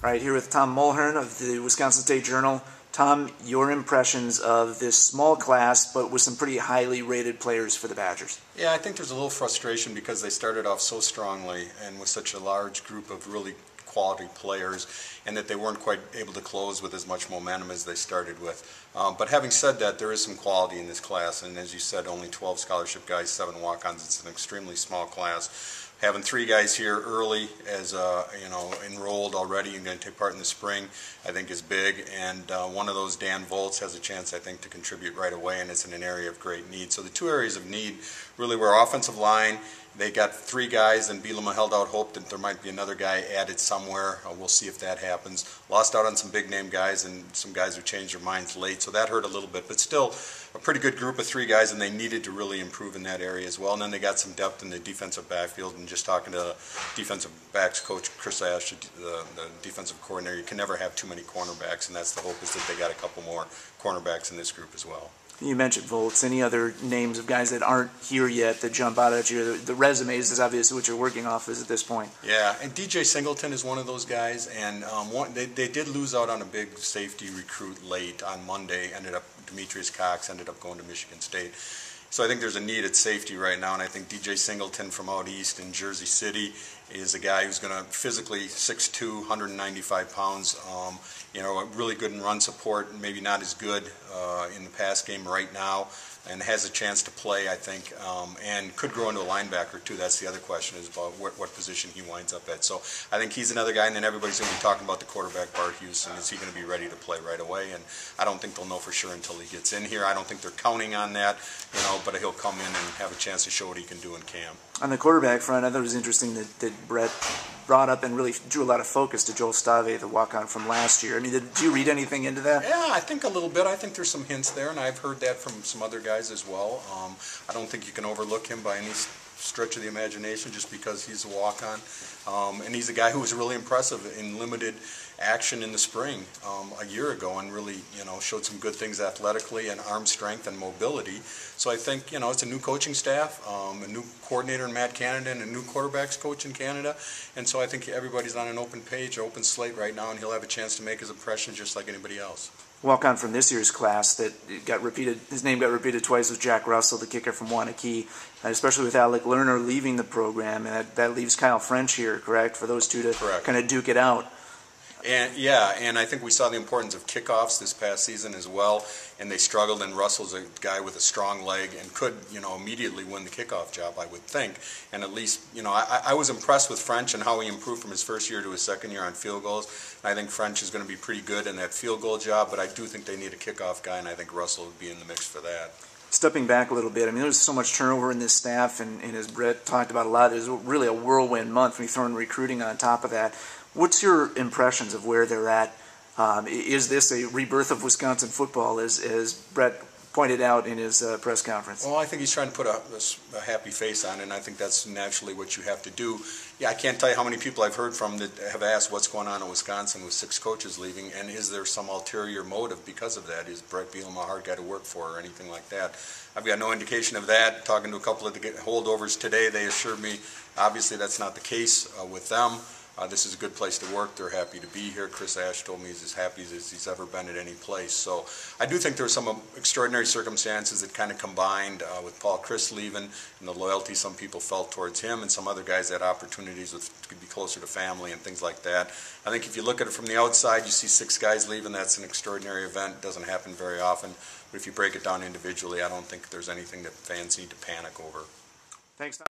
All right, here with Tom Mulhern of the Wisconsin State Journal. Tom, your impressions of this small class, but with some pretty highly rated players for the Badgers. Yeah, I think there's a little frustration because they started off so strongly and with such a large group of really quality players, and that they weren't quite able to close with as much momentum as they started with. But having said that, there is some quality in this class, and as you said, only 12 scholarship guys, 7 walk-ons. It's an extremely small class. Having 3 guys here early as enrolled already and going to take part in the spring, I think is big. And one of those, Dan Volz, has a chance, I think, to contribute right away, and it's in an area of great need. So the 2 areas of need really were offensive line. They got 3 guys, and Bielema held out hope that there might be another guy added somewhere. We'll see if that happens. Lost out on some big-name guys and some guys who changed their minds late, so that hurt a little bit. But still, a pretty good group of 3 guys, and they needed to really improve in that area as well. And then they got some depth in the defensive backfield. And just talking to the defensive backs coach, Chris Ash, the defensive coordinator, you can never have too many cornerbacks, and that's the hope, is that they got a couple more cornerbacks in this group as well. You mentioned Volts. Any other names of guys that aren't here yet that jump out at you? The resumes is obviously what you're working off at this point. Yeah, and DJ Singleton is one of those guys, and they did lose out on a big safety recruit late on Monday. Demetrius Cox ended up going to Michigan State. So I think there's a need at safety right now, and I think DJ Singleton from out east in Jersey City is a guy who's going to physically 6'2", 195 pounds, really good in run support, maybe not as good in the pass game right now, and has a chance to play, I think, and could grow into a linebacker too. That's the other question, is about what position he winds up at. So I think he's another guy, and then everybody's going to be talking about the quarterback, Bart Houston. Is he going to be ready to play right away? And I don't think they'll know for sure until he gets in here. I don't think they're counting on that, but he'll come in and have a chance to show what he can do in camp. On the quarterback front, I thought it was interesting that Brett brought up and really drew a lot of focus to Joel Stave, the walk-on from last year. I mean, did you read anything into that? Yeah, I think a little bit. I think there's some hints there, and I've heard that from some other guys as well. I don't think you can overlook him by any stretch of the imagination just because he's a walk-on. And he's a guy who was really impressive in limited action in the spring a year ago, and really showed some good things athletically and arm strength and mobility. So I think it's a new coaching staff, a new coordinator in Matt Canada, and a new quarterbacks coach in Canada, and so I think everybody's on an open page, open slate right now, and he'll have a chance to make his impression just like anybody else. Walk-on from this year's class that got repeated, his name got repeated twice, was Jack Russell, the kicker from Wanakee, especially with Alec Lerner leaving the program, and that leaves Kyle French here, correct, for those two to kind of duke it out. And yeah, and I think we saw the importance of kickoffs this past season as well, and they struggled, and Russell's a guy with a strong leg and could, immediately win the kickoff job, I would think. And at least, I was impressed with French and how he improved from his first year to his second year on field goals. And I think French is going to be pretty good in that field goal job, but I do think they need a kickoff guy, and I think Russell would be in the mix for that. Stepping back a little bit, I mean, there's so much turnover in this staff, and as Brett talked about a lot, it was really a whirlwind month when you throw in recruiting on top of that. What's your impressions of where they're at? Is this a rebirth of Wisconsin football, as Brett pointed out in his press conference? Well, I think he's trying to put a happy face on it, and I think that's naturally what you have to do. Yeah, I can't tell you how many people I've heard from that have asked what's going on in Wisconsin with 6 coaches leaving, and is there some ulterior motive because of that? Is Brett Bielema a hard guy to work for or anything like that? I've got no indication of that. Talking to a couple of the holdovers today, they assured me obviously that's not the case with them. This is a good place to work. They're happy to be here. Chris Ash told me he's as happy as he's ever been at any place. So I do think there were some extraordinary circumstances that kind of combined with Paul Chris leaving and the loyalty some people felt towards him, and some other guys had opportunities could be closer to family and things like that. I think if you look at it from the outside, you see 6 guys leaving. That's an extraordinary event. It doesn't happen very often. But if you break it down individually, I don't think there's anything that fans need to panic over. Thanks, Tom.